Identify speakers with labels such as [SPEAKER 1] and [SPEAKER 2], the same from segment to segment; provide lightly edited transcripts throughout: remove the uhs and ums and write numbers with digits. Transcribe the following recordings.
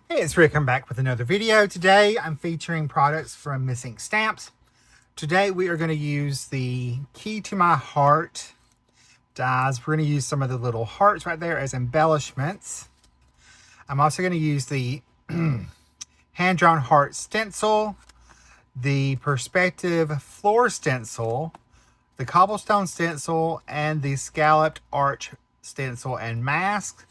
[SPEAKER 1] Hey, it's Rick. I'm back with another video. Today I'm featuring products from Miss Ink Stamps. Today we are going to use the Key to My Heart dies. We're going to use some of the little hearts right there as embellishments. I'm also going to use the hand-drawn heart stencil, the perspective floor stencil, the cobblestone stencil, and the scalloped arch stencil and mask,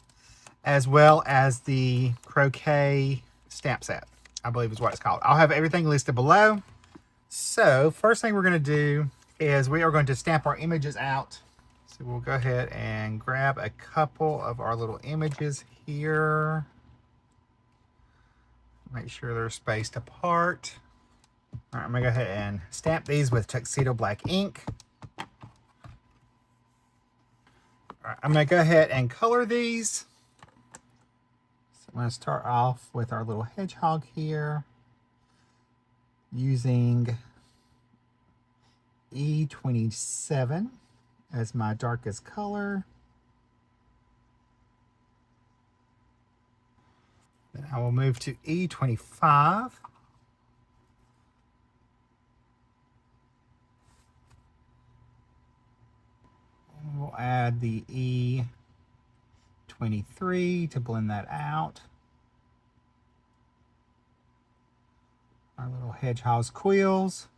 [SPEAKER 1] as well as the croquet stamp set, I believe is what it's called. I'll have everything listed below. So first thing we're going to do is we are going to stamp our images out. So we'll go ahead and grab a couple of our little images here. Make sure they're spaced apart. All right, I'm going to go ahead and stamp these with Tuxedo Black ink. All right, I'm going to go ahead and color these. I'm going to start off with our little hedgehog here using E27 as my darkest color. Then I will move to E25. And we'll add the E23 to blend that out. Our little hedgehog's quills.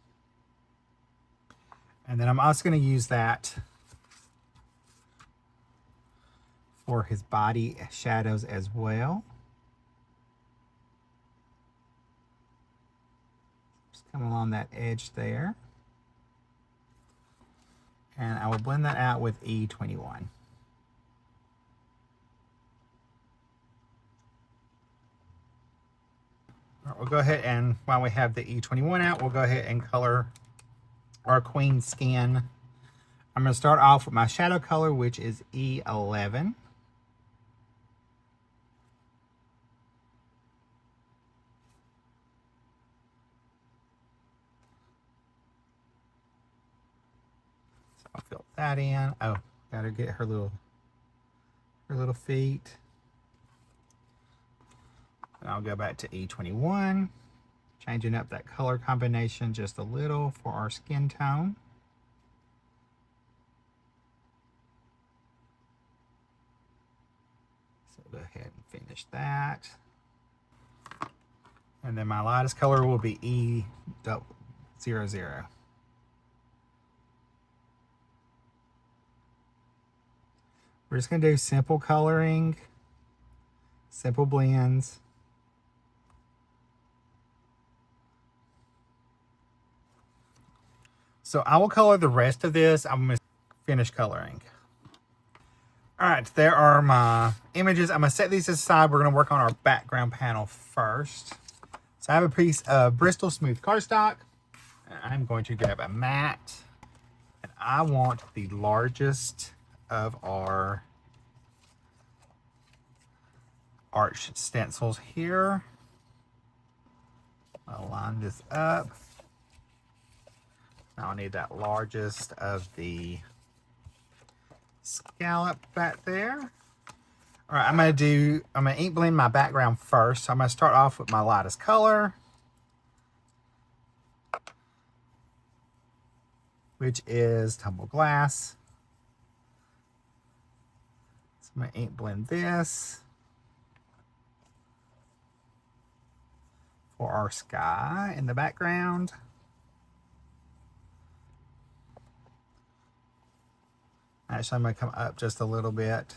[SPEAKER 1] And then I'm also going to use that for his body shadows as well. Just come along that edge there. And I will blend that out with E21. All right, we'll go ahead and, while we have the E21 out, we'll go ahead and color our queen skin. I'm going to start off with my shadow color, which is E11. So I'll fill that in. Oh, gotta get her little feet. And I'll go back to E21, changing up that color combination just a little for our skin tone. So go ahead and finish that. And then my lightest color will be E00. We're just going to do simple coloring, simple blends. So I will color the rest of this. I'm going to finish coloring. All right, there are my images. I'm going to set these aside. We're going to work on our background panel first. So I have a piece of Bristol Smooth cardstock. I'm going to grab a mat. And I want the largest of our arch stencils here. I'll line this up. Now I need that largest of the scallop back there. All right, I'm gonna ink blend my background first. So I'm gonna start off with my lightest color, which is Tumble Glass. So I'm gonna ink blend this for our sky in the background. Actually, I'm going to come up just a little bit.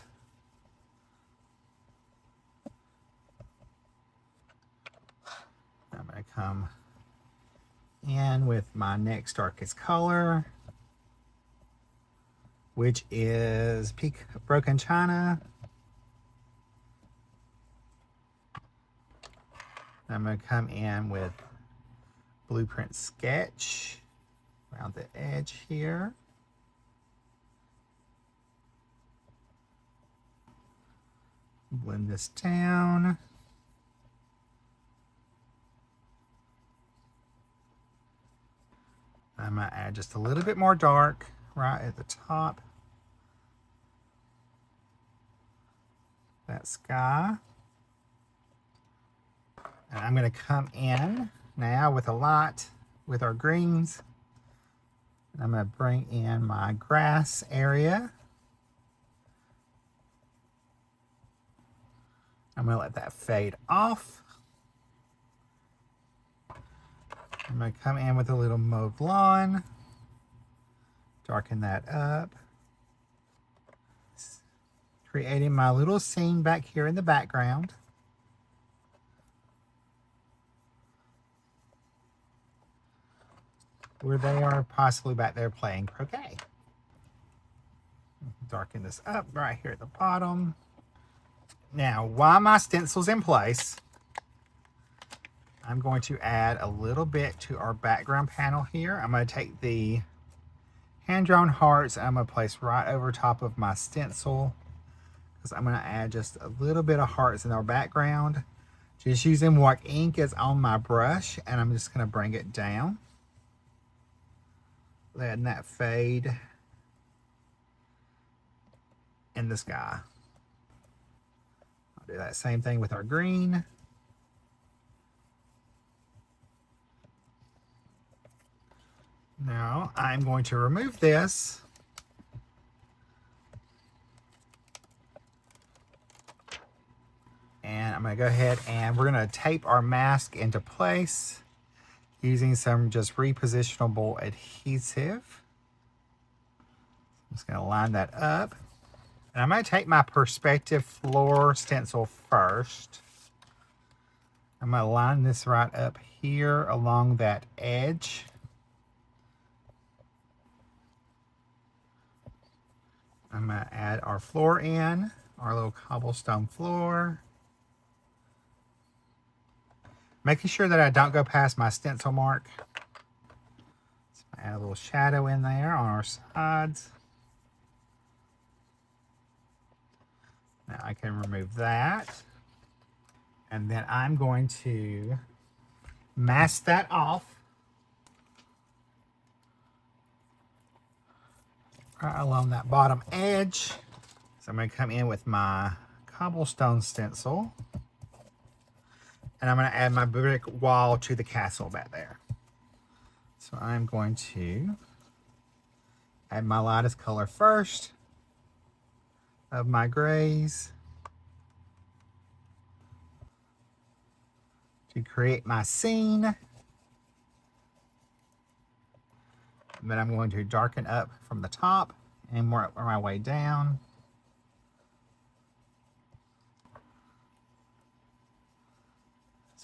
[SPEAKER 1] I'm going to come in with my next darkest color, which is Peak Broken China. I'm going to come in with Blueprint Sketch around the edge here. Blend this down. I'm going to add just a little bit more dark right at the top. That sky. And I'm going to come in now with a lot with our greens. And I'm going to bring in my grass area. I'm going to let that fade off. I'm going to come in with a little mauve lawn. Darken that up. Creating my little scene back here in the background. Where they are possibly back there playing croquet. Darken this up right here at the bottom. Now, while my stencil's in place, I'm going to add a little bit to our background panel here. I'm going to take the hand-drawn hearts and I'm going to place right over top of my stencil, because I'm going to add just a little bit of hearts in our background. Just using what ink is on my brush, and I'm just going to bring it down. Letting that fade in the sky. I'll do that same thing with our green. Now I'm going to remove this. And I'm going to go ahead and we're going to tape our mask into place using some just repositionable adhesive. I'm just going to line that up. And I'm going to take my perspective floor stencil first. I'm going to line this right up here along that edge. I'm going to add our floor in, our little cobblestone floor. Making sure that I don't go past my stencil mark. So add a little shadow in there on our sides. Now I can remove that. And then I'm going to mask that off. Right along that bottom edge. So I'm going to come in with my cobblestone stencil. And I'm going to add my brick wall to the castle back there. So I'm going to add my lightest color first of my grays to create my scene. And then I'm going to darken up from the top and work my way down.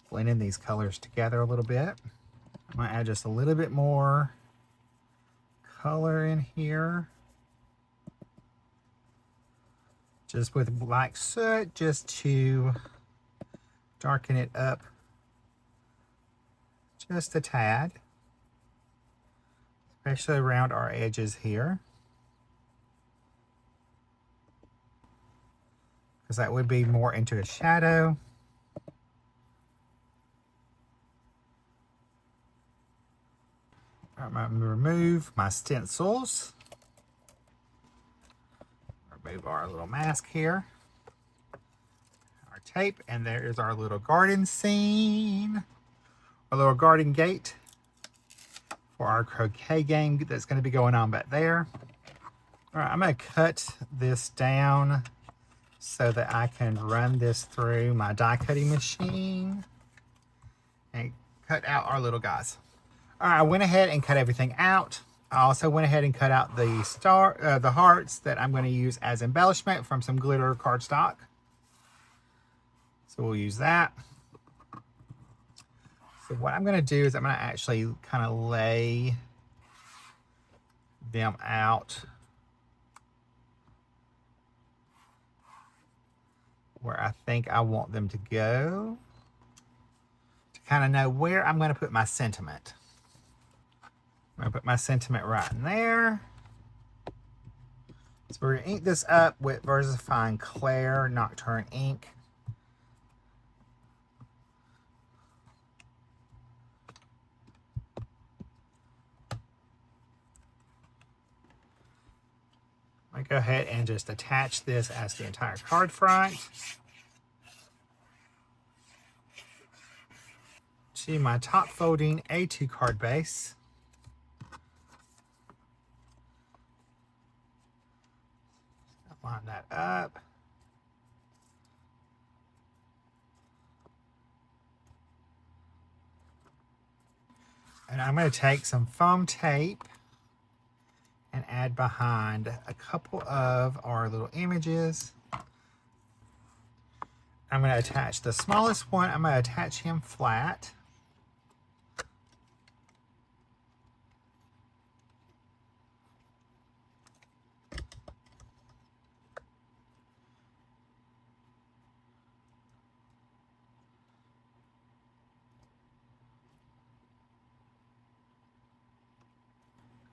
[SPEAKER 1] Blending these colors together a little bit. I'm going to add just a little bit more color in here. Just with black soot, just to darken it up just a tad. Especially around our edges here. Because that would be more into a shadow. I'm going to remove my stencils. Remove our little mask here. Our tape, and there is our little garden scene. Our little garden gate for our croquet game that's going to be going on back there. All right, I'm going to cut this down so that I can run this through my die cutting machine and cut out our little guys. All right, I went ahead and cut everything out. I also went ahead and cut out the hearts that I'm going to use as embellishment from some glitter cardstock. So we'll use that. So what I'm going to do is I'm going to actually kind of lay them out where I think I want them to go, to kind of know where I'm going to put my sentiment. I'm going to put my sentiment right in there. So we're going to ink this up with VersaFine Clair Nocturne ink. I'm going to go ahead and just attach this as the entire card front. to my top folding A2 card base. Line that up. And I'm going to take some foam tape and add behind a couple of our little images. I'm going to attach the smallest one. I'm going to attach him flat.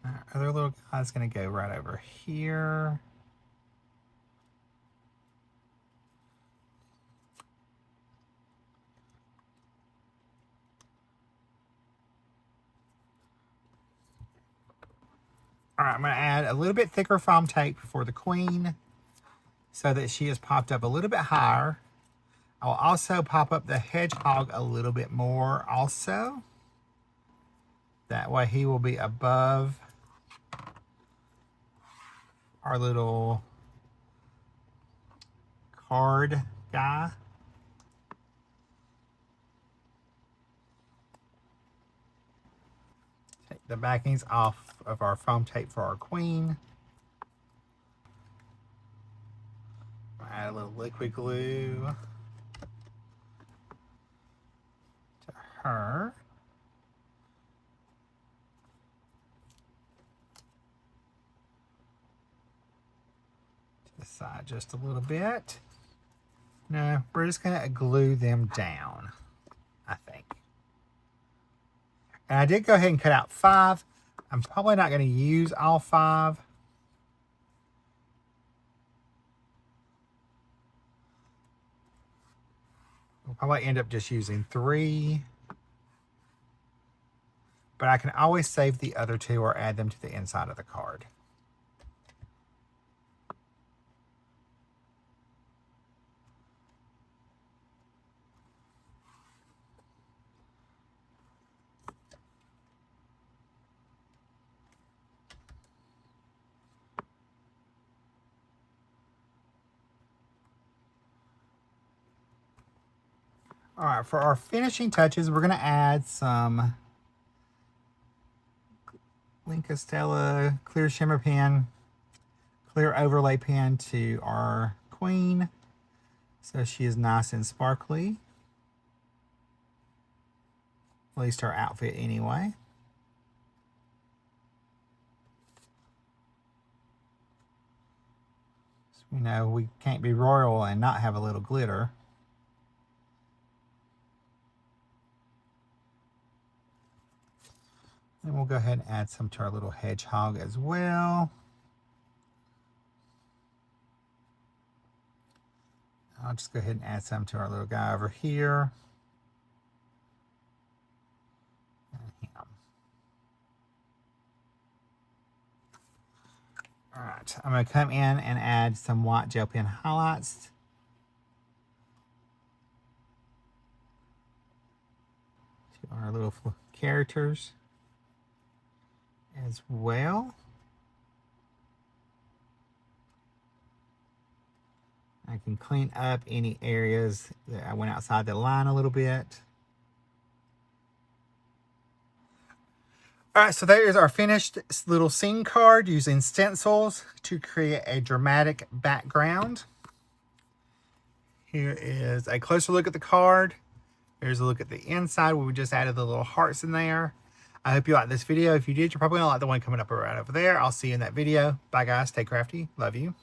[SPEAKER 1] Our other little guy's going to go right over here. All right, I'm going to add a little bit thicker foam tape for the queen so that she is popped up a little bit higher. I'll also pop up the hedgehog a little bit more also. That way he will be above our little card guy. Take the backings off of our foam tape for our queen. Add a little liquid glue to her. To the side just a little bit. No, we're just going to glue them down, I think. And I did go ahead and cut out 5. I'm probably not going to use all 5. We'll probably end up just using 3. But I can always save the other 2 or add them to the inside of the card. All right, for our finishing touches, we're going to add some Stella clear shimmer pen, clear overlay pen to our queen, so she is nice and sparkly. At least her outfit anyway. So we know we can't be royal and not have a little glitter. And we'll go ahead and add some to our little hedgehog as well. I'll just go ahead and add some to our little guy over here. And him. All right, I'm going to come in and add some white gel pen highlights. To our little characters as well. I can clean up any areas that I went outside the line a little bit. All right, so there is our finished little scene card using stencils to create a dramatic background. Here is a closer look at the card. Here's a look at the inside where we just added the little hearts in there. I hope you liked this video. If you did, you're probably going to like the one coming up right over there. I'll see you in that video. Bye, guys. Stay crafty. Love you.